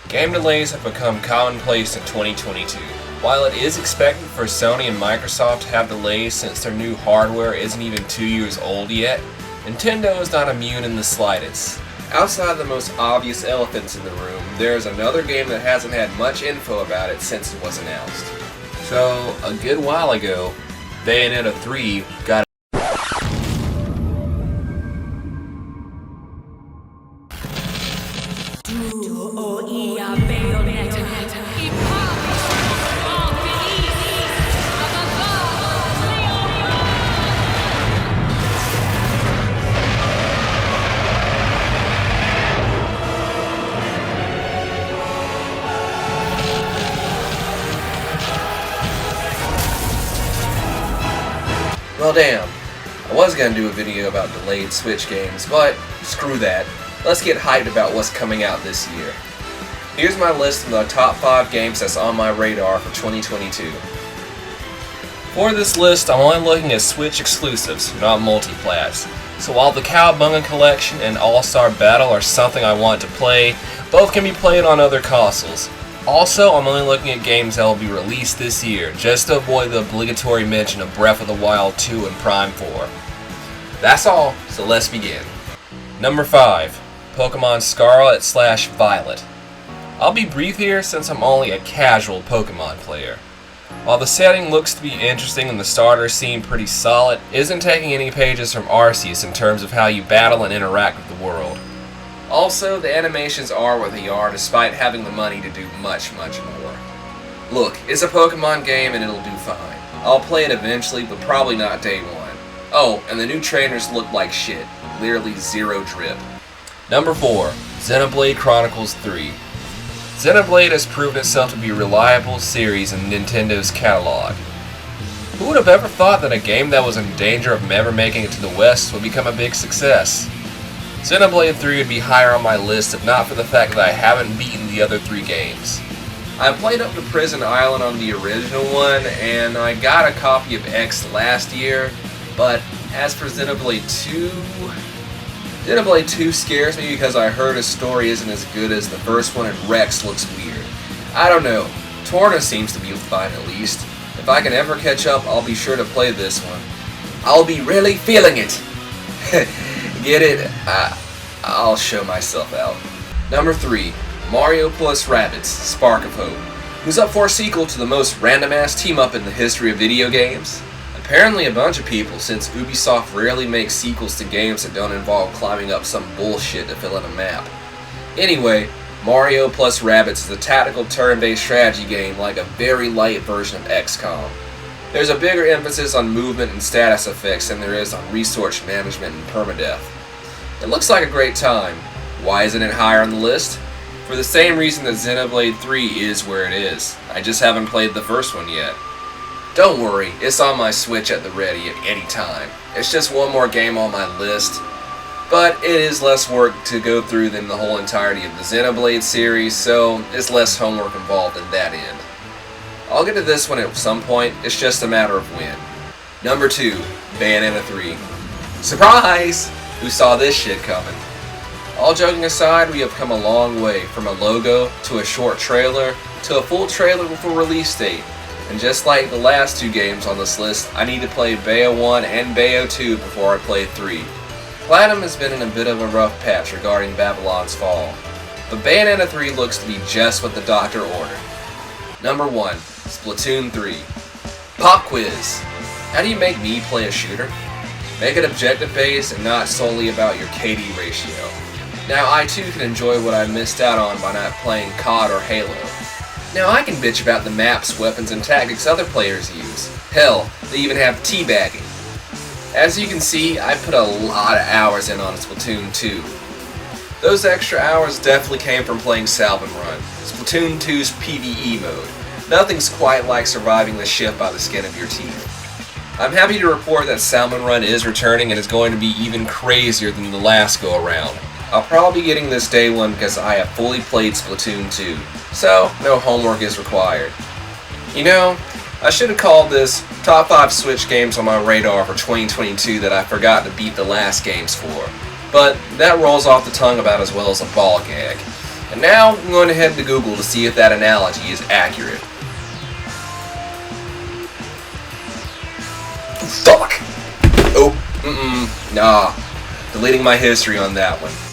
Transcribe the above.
Game delays have become commonplace in 2022. While it is expected for Sony and Microsoft to have delays since their new hardware isn't even 2 years old yet, Nintendo is not immune in the slightest. Outside the most obvious elephants in the room, there is another game that hasn't had much info about it since it was announced. So, a good while ago, Bayonetta 3 got Well damn, I was gonna do a video about delayed Switch games, but screw that. Let's get hyped about what's coming out this year. Here's my list of the top 5 games that's on my radar for 2022. For this list, I'm only looking at Switch exclusives, not multiplats. So while the Cowabunga Collection and All-Star Battle are something I want to play, both can be played on other consoles. Also, I'm only looking at games that will be released this year, just to avoid the obligatory mention of Breath of the Wild 2 and Prime 4. That's all, so let's begin. Number 5. Pokemon Scarlet/Violet. I'll be brief here since I'm only a casual Pokemon player. While the setting looks to be interesting and the starters seem pretty solid, it isn't taking any pages from Arceus in terms of how you battle and interact with the world. Also, the animations are what they are despite having the money to do much more. Look, it's a Pokemon game and it'll do fine. I'll play it eventually, but probably not day one. Oh, and the new trainers look like shit. Literally zero drip. Number 4. Xenoblade Chronicles 3. Xenoblade has proven itself to be a reliable series in Nintendo's catalog. Who would have ever thought that a game that was in danger of never making it to the West would become a big success? Xenoblade 3 would be higher on my list if not for the fact that I haven't beaten the other 3 games. I played up to Prison Island on the original one, and I got a copy of X last year, but as for Xenoblade 2... Xenoblade 2 scares me because I heard his story isn't as good as the first one and Rex looks weird. I don't know, Torna seems to be fine at least. If I can ever catch up, I'll be sure to play this one. I'll be really feeling it! Get it? I'll show myself out. Number 3. Mario plus Rabbids, Spark of Hope. Who's up for a sequel to the most random-ass team-up in the history of video games? Apparently a bunch of people, since Ubisoft rarely makes sequels to games that don't involve climbing up some bullshit to fill in a map. Anyway, Mario plus Rabbids is a tactical turn-based strategy game like a very light version of XCOM. There's a bigger emphasis on movement and status effects than there is on resource management and permadeath. It looks like a great time. Why isn't it higher on the list? For the same reason that Xenoblade 3 is where it is. I just haven't played the first one yet. Don't worry, it's on my Switch at the ready at any time. It's just one more game on my list, but it is less work to go through than the whole entirety of the Xenoblade series, so it's less homework involved in that end. I'll get to this one at some point, it's just a matter of when. Number 2, Bayonetta 3. Surprise! Who saw this shit coming? All joking aside, we have come a long way, from a logo, to a short trailer, to a full trailer with a release date. And just like the last 2 games on this list, I need to play Bayo 1 and Bayo 2 before I play 3. Platinum has been in a bit of a rough patch regarding Babylon's Fall, but Bayonetta 3 looks to be just what the doctor ordered. Number 1. Splatoon 3. Pop quiz. How do you make me play a shooter? Make it objective-based and not solely about your KD ratio. Now I too can enjoy what I missed out on by not playing COD or Halo. Now I can bitch about the maps, weapons, and tactics other players use. Hell, they even have teabagging. As you can see, I put a lot of hours in on Splatoon 2. Those extra hours definitely came from playing Salvin Run, Splatoon 2's PvE mode. Nothing's quite like surviving the ship by the skin of your teeth. I'm happy to report that Salmon Run is returning and is going to be even crazier than the last go around. I'll probably be getting this day one because I have fully played Splatoon 2, so no homework is required. You know, I should have called this Top 5 Switch Games on my radar for 2022 that I forgot to beat the last games for, but that rolls off the tongue about as well as a ball gag. And now I'm going to head to Google to see if that analogy is accurate. Fuck! Oh, nah. Deleting my history on that one.